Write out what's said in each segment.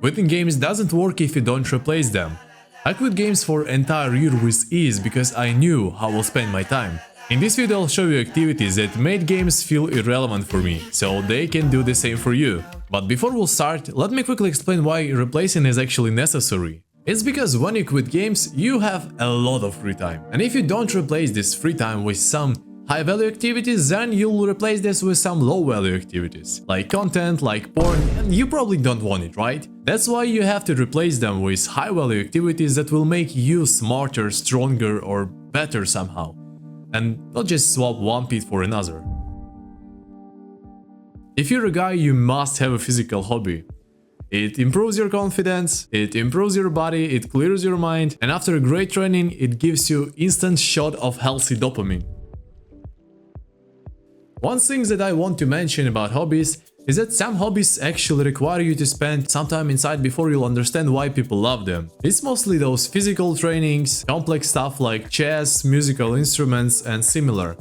Quitting games doesn't work if you don't replace them. I quit games for entire year with ease because I knew how I'll spend my time. In this video I'll show you activities that made games feel irrelevant for me, so they can do the same for you. But before we'll start, let me quickly explain why replacing is actually necessary. It's because when you quit games, you have a lot of free time. And if you don't replace this free time with some high-value activities, then you'll replace this with some low-value activities, like content, like porn, and you probably don't want it, right? That's why you have to replace them with high-value activities that will make you smarter, stronger, or better somehow, and not just swap one pit for another. If you're a guy, you must have a physical hobby. It improves your confidence, it improves your body, it clears your mind, and after a great training, it gives you instant shot of healthy dopamine. One thing that I want to mention about hobbies is that some hobbies actually require you to spend some time inside before you'll understand why people love them. It's mostly those physical trainings, complex stuff like chess, musical instruments, and similar.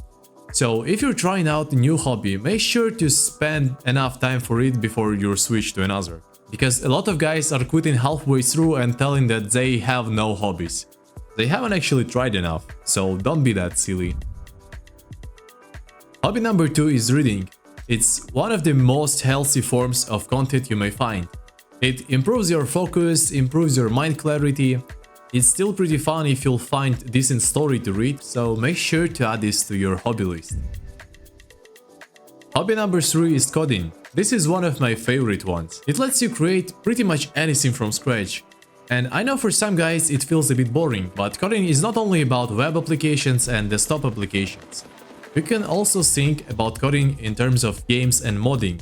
So if you're trying out a new hobby, make sure to spend enough time for it before you switch to another. Because a lot of guys are quitting halfway through and telling that they have no hobbies. They haven't actually tried enough, so don't be that silly. Hobby number 2 is reading. It's one of the most healthy forms of content you may find. It improves your focus, improves your mind clarity. It's still pretty fun if you'll find a decent story to read, so make sure to add this to your hobby list. Hobby number 3 is coding. This is one of my favorite ones. It lets you create pretty much anything from scratch. And I know for some guys it feels a bit boring, but coding is not only about web applications and desktop applications. You can also think about coding in terms of games and modding.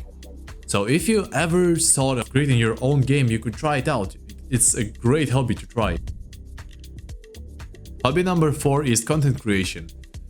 So if you ever thought of creating your own game, you could try it out. It's a great hobby to try. Hobby number 4 is content creation.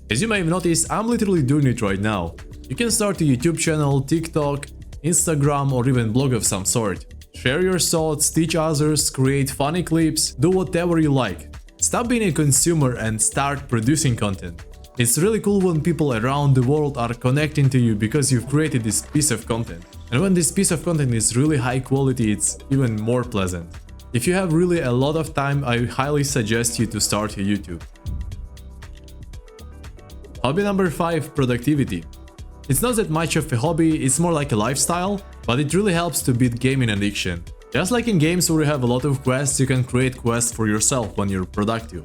As you may have noticed, I'm literally doing it right now. You can start a YouTube channel, TikTok, Instagram, or even blog of some sort. Share your thoughts, teach others, create funny clips, do whatever you like. Stop being a consumer and start producing content. It's really cool when people around the world are connecting to you because you've created this piece of content. And when this piece of content is really high quality, it's even more pleasant. If you have really a lot of time, I highly suggest you to start a YouTube. Hobby number 5, productivity. It's not that much of a hobby, it's more like a lifestyle, but it really helps to beat gaming addiction. Just like in games where you have a lot of quests, you can create quests for yourself when you're productive.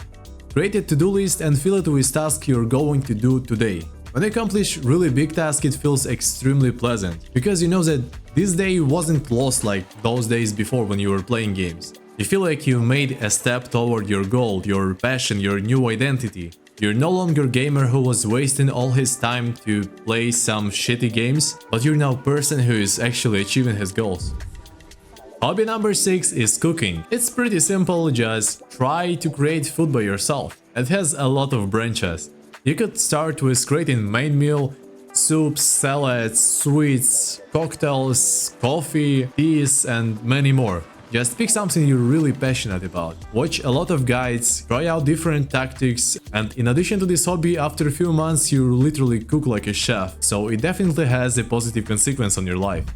Create a to-do list and fill it with tasks you're going to do today. When you accomplish really big tasks, it feels extremely pleasant, because you know that this day wasn't lost like those days before when you were playing games. You feel like you made a step toward your goal, your passion, your new identity. You're no longer a gamer who was wasting all his time to play some shitty games, but you're now a person who is actually achieving his goals. Hobby number 6 is cooking. It's pretty simple, just try to create food by yourself. It has a lot of branches. You could start with creating main meal, soups, salads, sweets, cocktails, coffee, teas, and many more. Just pick something you're really passionate about. Watch a lot of guides, try out different tactics, and in addition to this hobby, after a few months you literally cook like a chef, so it definitely has a positive consequence on your life.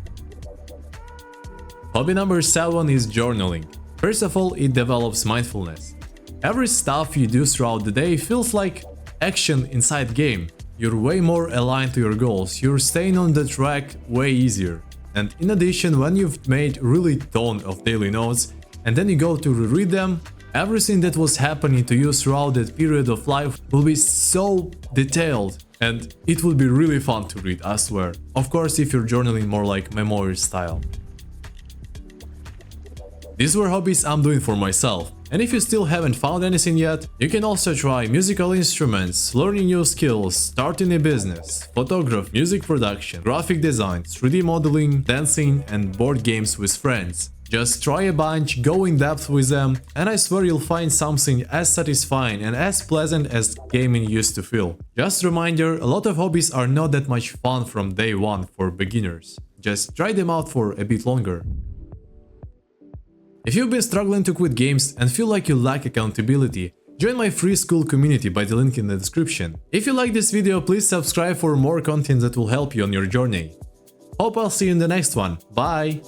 Hobby number 7 is journaling. First of all, it develops mindfulness. Every stuff you do throughout the day feels like action inside game. You're way more aligned to your goals, you're staying on the track way easier. And in addition, when you've made really ton of daily notes and then you go to reread them, everything that was happening to you throughout that period of life will be so detailed, and it will be really fun to read, I swear. Of course, if you're journaling more like memoir style. These were hobbies I'm doing for myself. And if you still haven't found anything yet, you can also try musical instruments, learning new skills, starting a business, photography, music production, graphic design, 3D modeling, dancing, and board games with friends. Just try a bunch, go in depth with them, and I swear you'll find something as satisfying and as pleasant as gaming used to feel. Just a reminder, a lot of hobbies are not that much fun from day one for beginners. Just try them out for a bit longer. If you've been struggling to quit games and feel like you lack accountability, join my free Skool community by the link in the description. If you like this video, please subscribe for more content that will help you on your journey. Hope I'll see you in the next one. Bye!